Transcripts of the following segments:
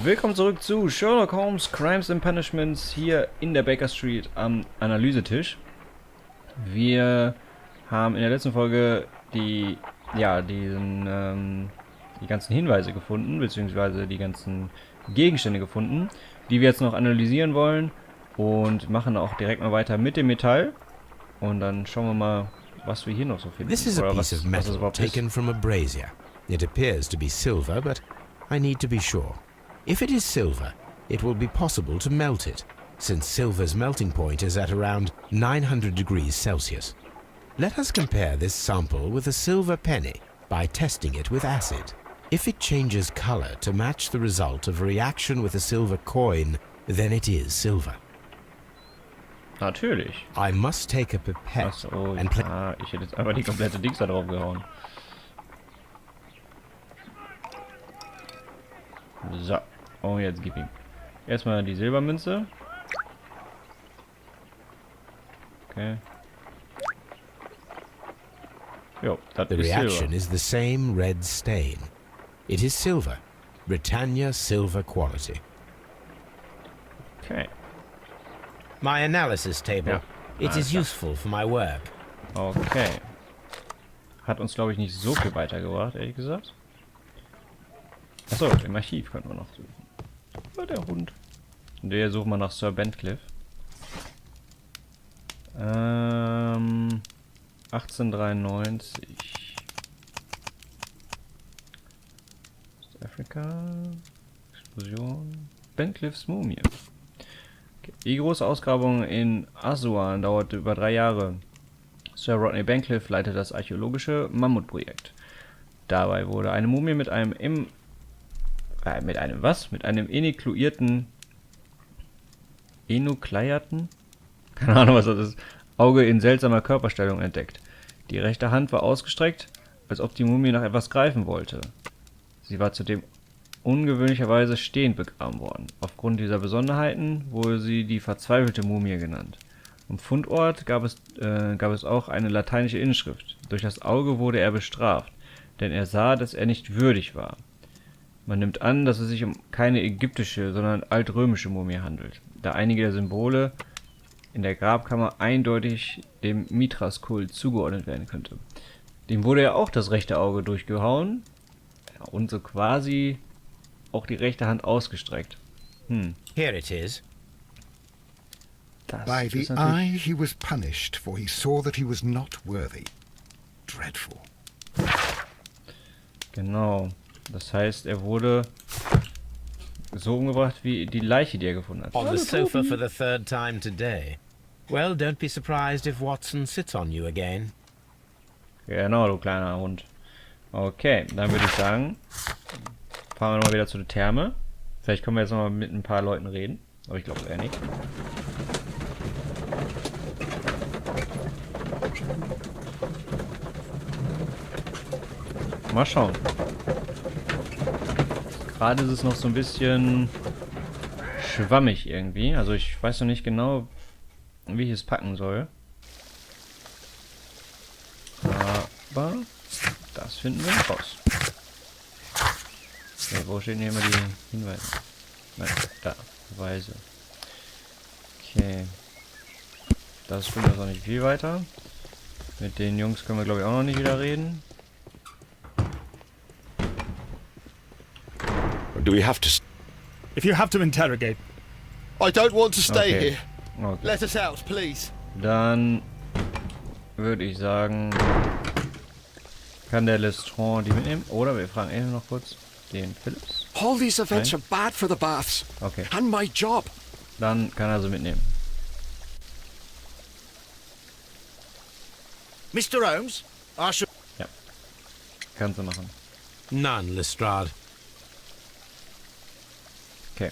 Willkommen zurück zu Sherlock Holmes Crimes and Punishments hier in der Baker Street am Analysetisch. Wir haben in der letzten Folge die ganzen Hinweise gefunden, beziehungsweise die ganzen Gegenstände gefunden, die wir jetzt noch analysieren wollen und machen auch direkt mal weiter mit dem Metall. Und dann schauen wir mal, was wir hier noch so finden. This is a piece of metal taken from a brazier. It appears to be silver, but I need to be sure. If it is silver, it will be possible to melt it, since silver's melting point is at around 900 degrees Celsius. Let us compare this sample with a silver penny by testing it with acid. If it changes color to match the result of a reaction with a silver coin, then it is silver. Natürlich. I must take a pipette Achso, and ich hätte jetzt einfach die komplette Dings da drauf gehauen. So, und jetzt gib ihm. Erstmal die Silbermünze. Okay. Jo, das The ist reaction Silber. is the same red stain. It is silver. Britannia silver quality. Okay. My analysis table. Ja, It is klar. useful for my work. Okay. Hat uns, glaube ich, nicht so viel weitergebracht, ehrlich gesagt. Achso, im Archiv können wir noch suchen. Oh, der Hund. Und der suchen wir nach Sir Bentcliffe. 1893. Afrika. Explosion. Bentcliffes Mumie. Okay. Die große Ausgrabung in Assuan dauerte über 3 Jahre. Sir Rodney Bentcliffe leitet das archäologische Mammutprojekt. Dabei wurde eine Mumie mit einem enukleierten, keine Ahnung was das ist, Auge in seltsamer Körperstellung entdeckt. Die rechte Hand war ausgestreckt, als ob die Mumie nach etwas greifen wollte. Sie war zudem ungewöhnlicherweise stehend begraben worden. Aufgrund dieser Besonderheiten wurde sie die verzweifelte Mumie genannt. Am Fundort gab es auch eine lateinische Inschrift. Durch das Auge wurde er bestraft, denn er sah, dass er nicht würdig war. Man nimmt an, dass es sich um keine ägyptische, sondern altrömische Mumie handelt, da einige der Symbole in der Grabkammer eindeutig dem Mithras-Kult zugeordnet werden könnte. Dem wurde ja auch das rechte Auge durchgehauen und so quasi auch die rechte Hand ausgestreckt. Here it is. Das By ist the natürlich... eye he was punished, for he saw that he was not worthy. Dreadful. Genau. Das heißt, er wurde so umgebracht wie die Leiche, die er gefunden hat. On the sofa for the third time today. Well, don't be surprised if Watson sits on you again. Genau, du kleiner Hund. Okay, dann würde ich sagen, fahren wir nochmal wieder zu der Therme. Vielleicht können wir jetzt nochmal mit ein paar Leuten reden. Aber ich glaube eher nicht. Mal schauen. Gerade ist es noch so ein bisschen schwammig irgendwie. Also ich weiß noch nicht genau, wie ich es packen soll. Aber das finden wir raus. Okay, wo stehen hier immer die Hinweise? Nein, da. Verweise. Okay. Das bringt uns auch nicht viel weiter. Mit den Jungs können wir, glaube ich, auch noch nicht wieder reden. Do we have to? If you have to interrogate, I don't want to stay Okay. here. Okay. Let us out, please. Dann würde ich sagen, kann der Lestrand die mitnehmen? Oder wir fragen eben noch kurz den Phillips. All these events Okay. are bad for the baths Okay, and my job. dann kann er sie mitnehmen. Mr. Holmes, I should. Ja, kannst du machen. None, Lestrade. Okay,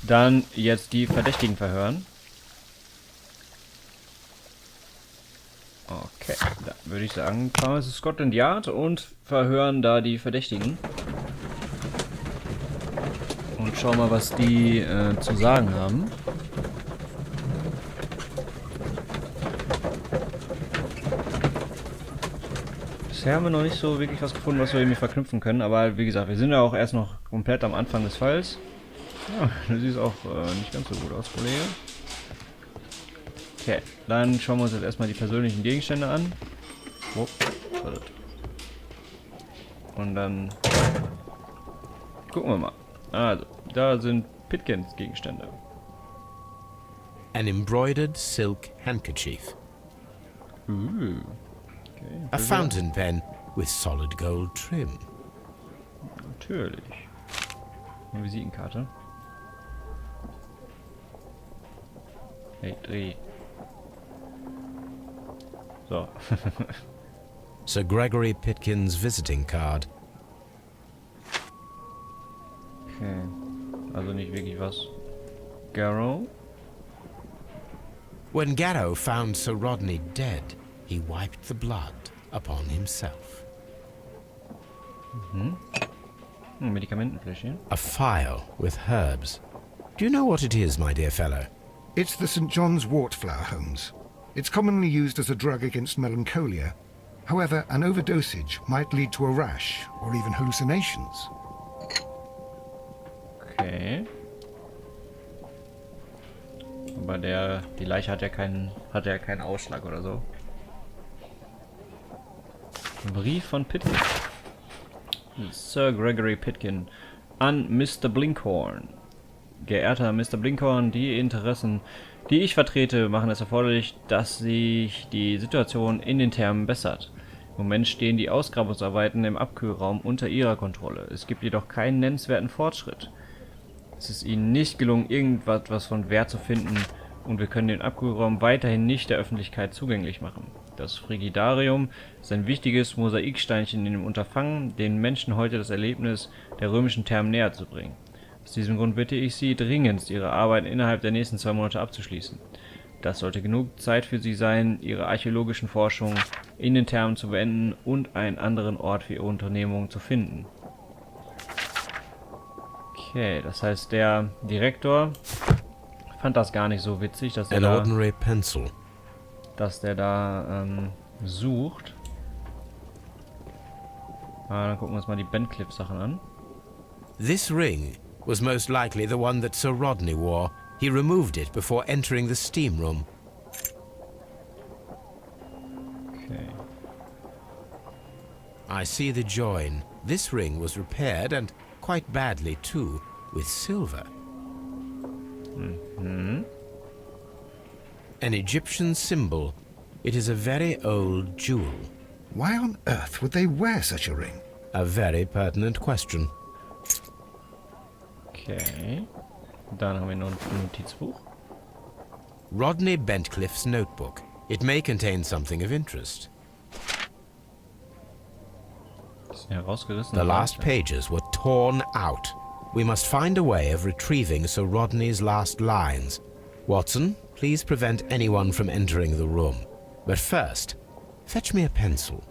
dann jetzt die Verdächtigen verhören. Okay, dann würde ich sagen, fahren wir zu Scotland Yard und verhören da die Verdächtigen. Und schauen mal, was die zu sagen haben. Bisher haben wir noch nicht so wirklich was gefunden, was wir irgendwie verknüpfen können. Aber wie gesagt, wir sind ja auch erst noch komplett am Anfang des Falls. Ja, du siehst auch nicht ganz so gut aus, Kollege. Okay, dann schauen wir uns jetzt erstmal die persönlichen Gegenstände an. Oh, was war das? Und dann gucken wir mal. Also, da sind Pitkins Gegenstände. An embroidered silk handkerchief. Okay, A fountain pen with solid gold trim. natürlich. Eine Visitenkarte. Hey, dreh. So. Sir Gregory Pitkin's visiting card. Okay. Also nicht wirklich was. Garrow. When Garrow found Sir Rodney dead, he wiped the blood upon himself. Medikamentenfläschchen. A phial with herbs. Do you know what it is, my dear fellow? It's the St. John's wort flower, Holmes. It's commonly used as a drug against melancholia. However, an overdosage might lead to a rash or even hallucinations. Okay. Aber die Leiche hat ja keinen Ausschlag oder so. Ein Brief von Pitkin. Sir Gregory Pitkin an Mr. Blinkhorn. Geehrter Mr. Blinkhorn, die Interessen, die ich vertrete, machen es erforderlich, dass sich die Situation in den Thermen bessert. Im Moment stehen die Ausgrabungsarbeiten im Abkühlraum unter Ihrer Kontrolle. Es gibt jedoch keinen nennenswerten Fortschritt. Es ist Ihnen nicht gelungen, irgendwas von Wert zu finden, und wir können den Abkühlraum weiterhin nicht der Öffentlichkeit zugänglich machen. Das Frigidarium ist ein wichtiges Mosaiksteinchen in dem Unterfangen, den Menschen heute das Erlebnis der römischen Thermen näher zu bringen. Aus diesem Grund bitte ich Sie dringendst, Ihre Arbeit innerhalb der nächsten 2 Monate abzuschließen. Das sollte genug Zeit für Sie sein, Ihre archäologischen Forschungen in den Thermen zu beenden und einen anderen Ort für Ihre Unternehmung zu finden. Okay, das heißt, der Direktor fand das gar nicht so witzig, dass er An ordinary pencil. da sucht. Dann gucken wir uns mal die Bandclip-Sachen an. This ring was most likely the one that Sir Rodney wore. He removed it before entering the steam room. Okay. I see the join. This ring was repaired, and quite badly too, with silver. An Egyptian symbol. It is a very old jewel. Why on earth would they wear such a ring? A very pertinent question. Okay. Dann haben wir noch ein Notizbuch. Rodney Bentcliffe's notebook. It may contain something of interest. Das ist eine herausgerissene The last Seite. pages were torn out. We must find a way of retrieving Sir Rodney's last lines. Watson, please prevent anyone from entering the room. But first, fetch me a pencil.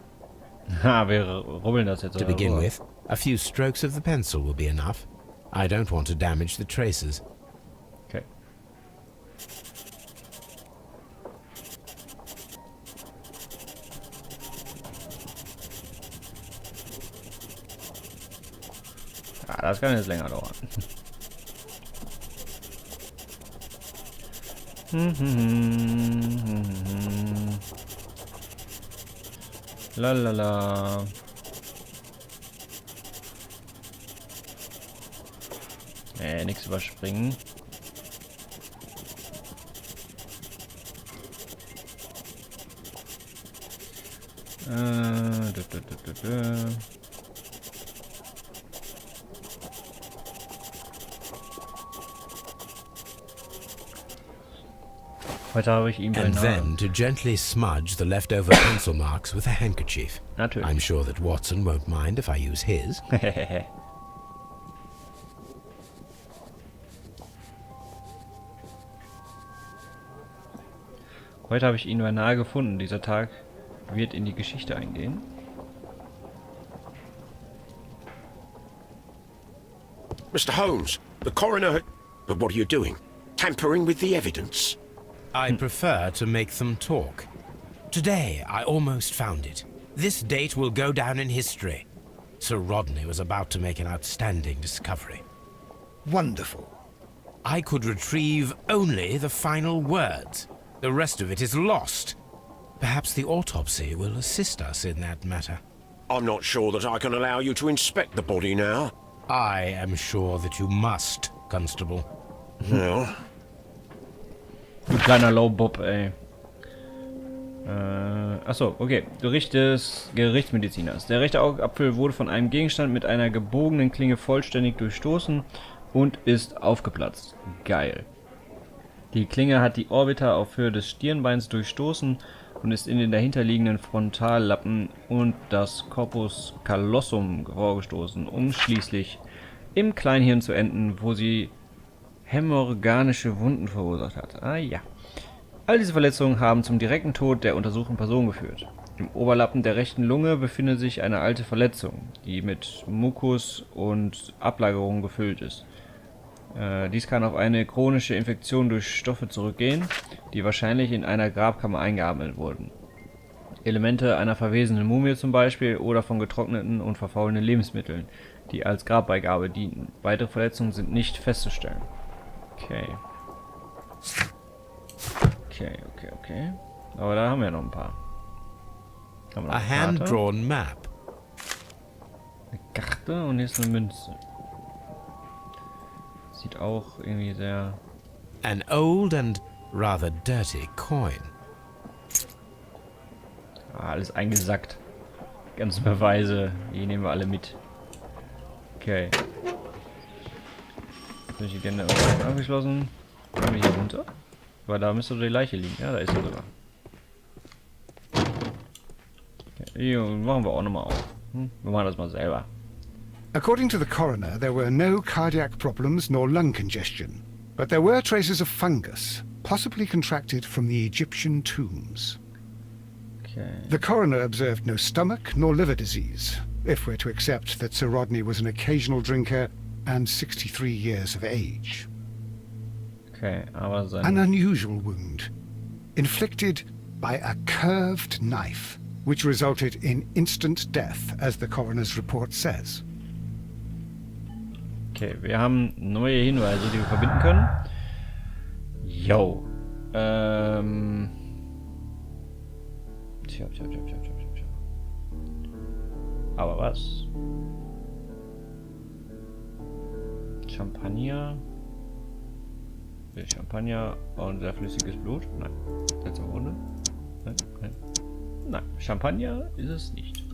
Ha, wir rubbeln das jetzt To oder begin so. with, a few strokes of the pencil will be enough. I don't want to damage the traces. Okay. Das kann jetzt länger dauern. Lalala. Nichts überspringen. Heute habe ich ihm And then to gently smudge the leftover pencil marks with a handkerchief. Natürlich. I'm sure that Watson won't mind if I use his. Heute habe ich ihn beinahe gefunden. Dieser Tag wird in die Geschichte eingehen. Mr. Holmes, the coroner... But what are you doing? Tampering with the evidence? I prefer to make them talk. Today, I almost found it. This date will go down in history. Sir Rodney was about to make an outstanding discovery. Wonderful. I could retrieve only the final words. The rest of it is lost. Perhaps the autopsy will assist us in that matter. I'm not sure that I can allow you to inspect the body now. I am sure that you must, Constable. Well, Du kleiner Lowbob, ey. Achso, okay. Bericht des Gerichtsmediziners. Der rechte Augapfel wurde von einem Gegenstand mit einer gebogenen Klinge vollständig durchstoßen und ist aufgeplatzt. Geil. Die Klinge hat die Orbita auf Höhe des Stirnbeins durchstoßen und ist in den dahinterliegenden Frontallappen und das Corpus callosum vorgestoßen, um schließlich im Kleinhirn zu enden, wo sie hämorrhagische Wunden verursacht hat. Ah ja. All diese Verletzungen haben zum direkten Tod der untersuchten Person geführt. Im Oberlappen der rechten Lunge befindet sich eine alte Verletzung, die mit Mukus und Ablagerungen gefüllt ist. Dies kann auf eine chronische Infektion durch Stoffe zurückgehen, die wahrscheinlich in einer Grabkammer eingeatmet wurden. Elemente einer verwesenden Mumie zum Beispiel oder von getrockneten und verfaulenden Lebensmitteln, die als Grabbeigabe dienten. Weitere Verletzungen sind nicht festzustellen. Okay. Okay. Aber da haben wir noch ein paar. Haben wir noch A hand-drawn map. eine Karte und hier ist eine Münze. Sieht auch irgendwie sehr... An old and rather dirty coin. alles eingesackt. Ganze Beweise, die nehmen wir alle mit. Okay. Sind die Gände abgeschlossen? Kommen wir hier runter? Weil da müsste die Leiche liegen. Ja, da ist sie sogar. Okay, hier machen wir auch nochmal auf. Wir machen das mal selber. According to the coroner, there were no cardiac problems nor lung congestion, but there were traces of fungus, possibly contracted from the Egyptian tombs. Okay. The coroner observed no stomach nor liver disease, if we're to accept that Sir Rodney was an occasional drinker and 63 years of age. Okay, aber sein... An unusual wound, inflicted by a curved knife, which resulted in instant death, as the coroner's report says. Okay, wir haben neue Hinweise, die wir verbinden können. Yo. Tja. Aber was? Champagner. Champagner und sehr flüssiges Blut? Nein. Letzte Runde? Nein. Champagner ist es nicht.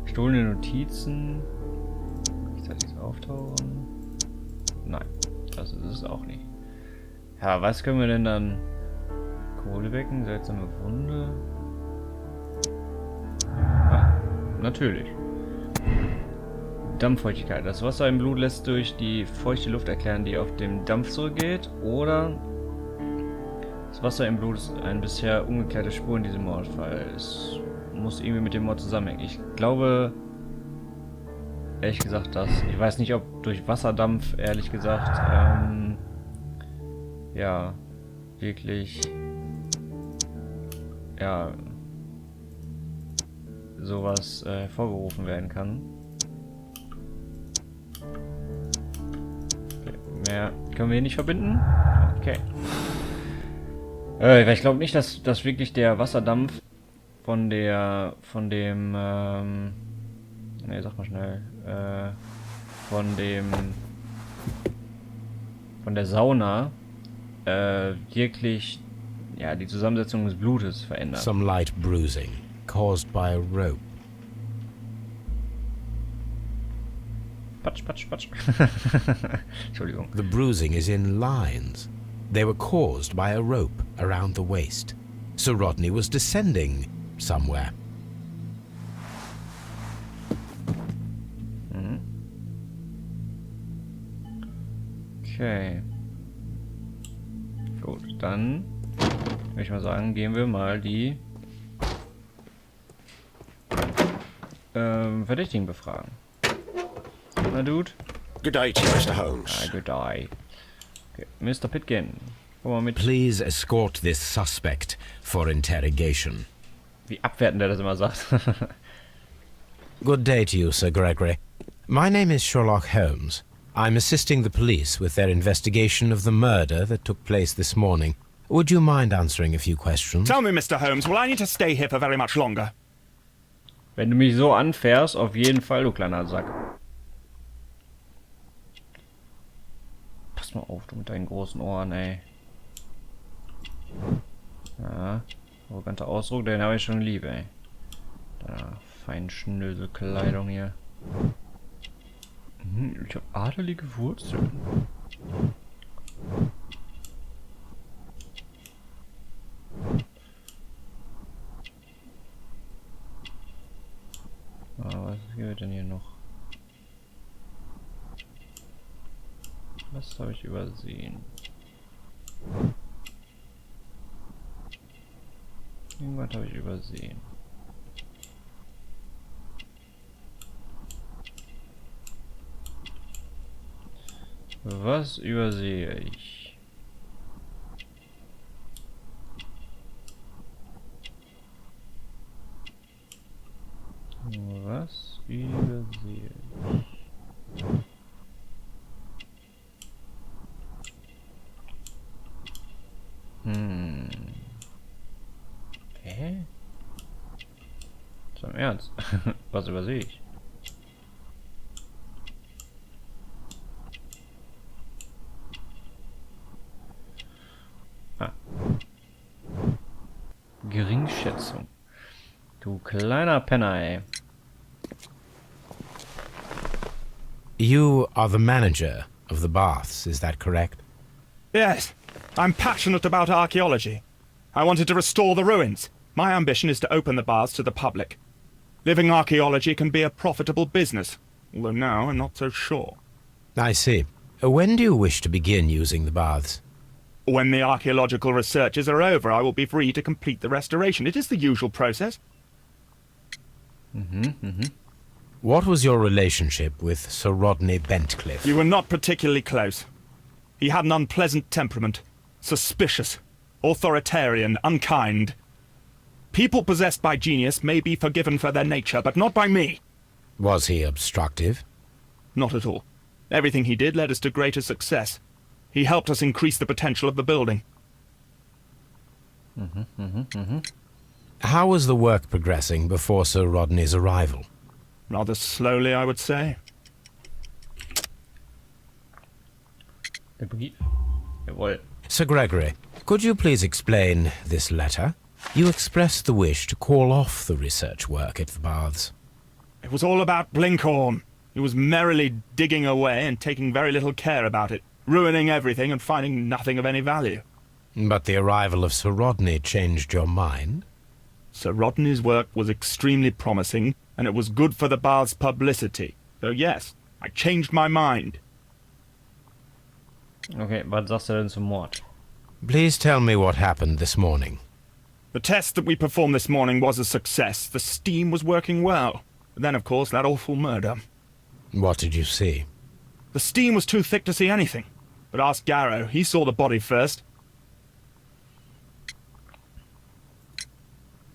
Gestohlene Notizen. Rechtzeitiges Auftauchen. Nein. Das ist es auch nicht. Ja, was können wir denn dann? Kohlebecken, seltsame Wunde. Ah, natürlich. Dampffeuchtigkeit. Das Wasser im Blut lässt durch die feuchte Luft erklären, die auf dem Dampf zurückgeht. Oder das Wasser im Blut ist eine bisher ungeklärte Spur in diesem Mordfall. Es muss irgendwie mit dem Mord zusammenhängen. Ich glaube, ehrlich gesagt, das. Ich weiß nicht, ob durch Wasserdampf, ehrlich gesagt, ja, wirklich, ja, sowas hervorgerufen werden kann. Okay, mehr können wir hier nicht verbinden. Okay. Weil ich glaube nicht, dass wirklich der Wasserdampf von dem, ne, sag mal schnell, von der Sauna wirklich, ja, die Zusammensetzung des Blutes verändert. Some light bruising caused by a rope. Patsch. Entschuldigung. The bruising is in lines. They were caused by a rope around the waist. Sir Rodney was descending somewhere. Okay. Gut, dann würde ich mal sagen, gehen wir mal die Verdächtigen befragen. Na, Dude? Good day to you, Mr. Holmes. Ah, good day. Okay, Mr. Pitkin, komm mal mit. Please escort this suspect for interrogation. Wie abwertend er das immer sagt. Good day to you, Sir Gregory. My name is Sherlock Holmes. I'm assisting the police with their investigation of the murder that took place this morning. Would you mind answering a few questions? Tell me, Mr. Holmes, will I need to stay here for very much longer? Wenn du mich so anfährst, auf jeden Fall, du kleiner Sack. Pass mal auf, du mit deinen großen Ohren, ey. Ja, arroganter Ausdruck, den habe ich schon lieb, ey. Da, Feinschnöselkleidung hier. Ich habe adelige Wurzeln. Was gibt denn hier noch? Was habe ich übersehen? Irgendwas habe ich übersehen. Was übersehe ich? Was übersehe ich? Hä? Zum Ernst? Was übersehe ich? Geringschätzung. Du kleiner Penner, ey. You are the manager of the baths, is that correct? Yes. I'm passionate about archaeology. I wanted to restore the ruins. My ambition is to open the baths to the public. Living archaeology can be a profitable business, although now I'm not so sure. I see. When do you wish to begin using the baths? When the archaeological researches are over, I will be free to complete the restoration. It is the usual process. What was your relationship with Sir Rodney Bentcliffe? You were not particularly close. He had an unpleasant temperament. Suspicious, authoritarian, unkind. People possessed by genius may be forgiven for their nature, but not by me. Was he obstructive? Not at all. Everything he did led us to greater success. He helped us increase the potential of the building. How was the work progressing before Sir Rodney's arrival? Rather slowly, I would say. Der Brief. Jawohl. Sir Gregory, could you please explain this letter? You expressed the wish to call off the research work at the baths. It was all about Blinkhorn. He was merrily digging away and taking very little care about it, ruining everything and finding nothing of any value. But the arrival of Sir Rodney changed your mind? Sir Rodney's work was extremely promising, and it was good for the bath's publicity. So yes, I changed my mind. Okay, was sagst du denn zum Mord? Please tell me what happened this morning. The test that we performed this morning was a success. The steam was working well. But then, of course, that awful murder. What did you see? The steam was too thick to see anything. But ask Garrow. He saw the body first.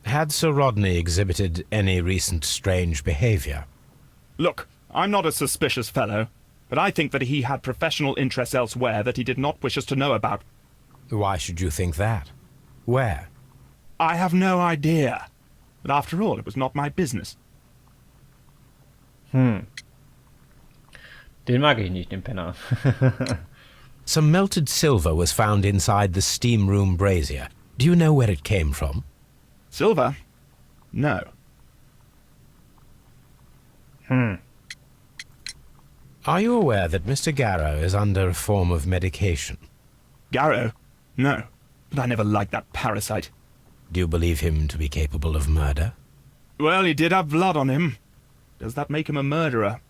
Had Sir Rodney exhibited any recent strange behavior? Look, I'm not a suspicious fellow, but I think that he had professional interests elsewhere that he did not wish us to know about. Why should you think that? Where? I have no idea. But after all, it was not my business. Den mag ich nicht, den Penner. Some melted silver was found inside the steam room brazier. Do you know where it came from? Silver? No. Are you aware that Mr. Garrow is under a form of medication? Garrow? No. But I never liked that parasite. Do you believe him to be capable of murder? Well, he did have blood on him. Does that make him a murderer?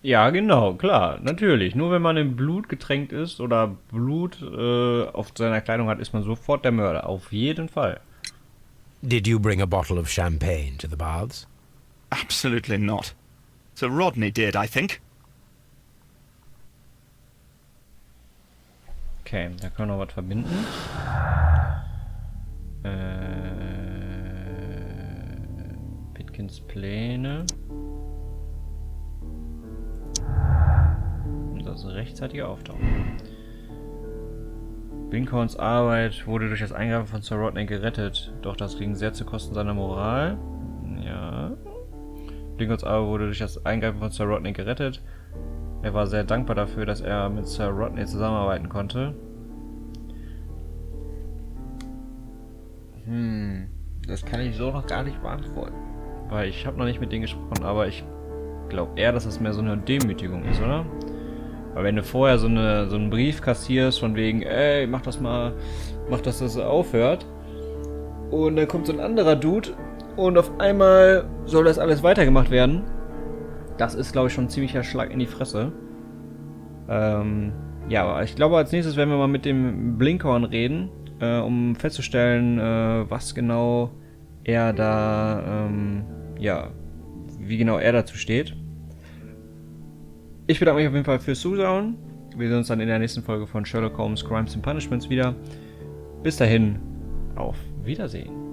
Ja, genau, klar, natürlich. Nur wenn man in Blut getränkt ist oder Blut auf seiner Kleidung hat, ist man sofort der Mörder. Auf jeden Fall. Did you bring a bottle of champagne to the baths? Absolutely not. Sir Rodney did, I think. Okay, da können wir noch was verbinden. Pitkins Pläne. Das also rechtzeitig auftauchen. Blinkhorns Arbeit wurde durch das Eingreifen von Sir Rodney gerettet, doch das ging sehr zu Kosten seiner Moral. Ja. Blinkhorns Arbeit wurde durch das Eingreifen von Sir Rodney gerettet. Er war sehr dankbar dafür, dass er mit Sir Rodney zusammenarbeiten konnte. Das kann ich so noch gar nicht beantworten. Weil ich habe noch nicht mit denen gesprochen, aber ich glaube eher, dass das mehr so eine Demütigung ist, oder? Weil wenn du vorher so einen Brief kassierst von wegen, ey, mach das mal, mach dass das aufhört. Und dann kommt so ein anderer Dude und auf einmal soll das alles weitergemacht werden. Das ist, glaube ich, schon ein ziemlicher Schlag in die Fresse. Ja, aber ich glaube, als nächstes werden wir mal mit dem Blinkhorn reden, um festzustellen, was genau er da, ja, wie genau er dazu steht. Ich bedanke mich auf jeden Fall fürs Zuschauen. Wir sehen uns dann in der nächsten Folge von Sherlock Holmes Crimes and Punishments wieder. Bis dahin, auf Wiedersehen.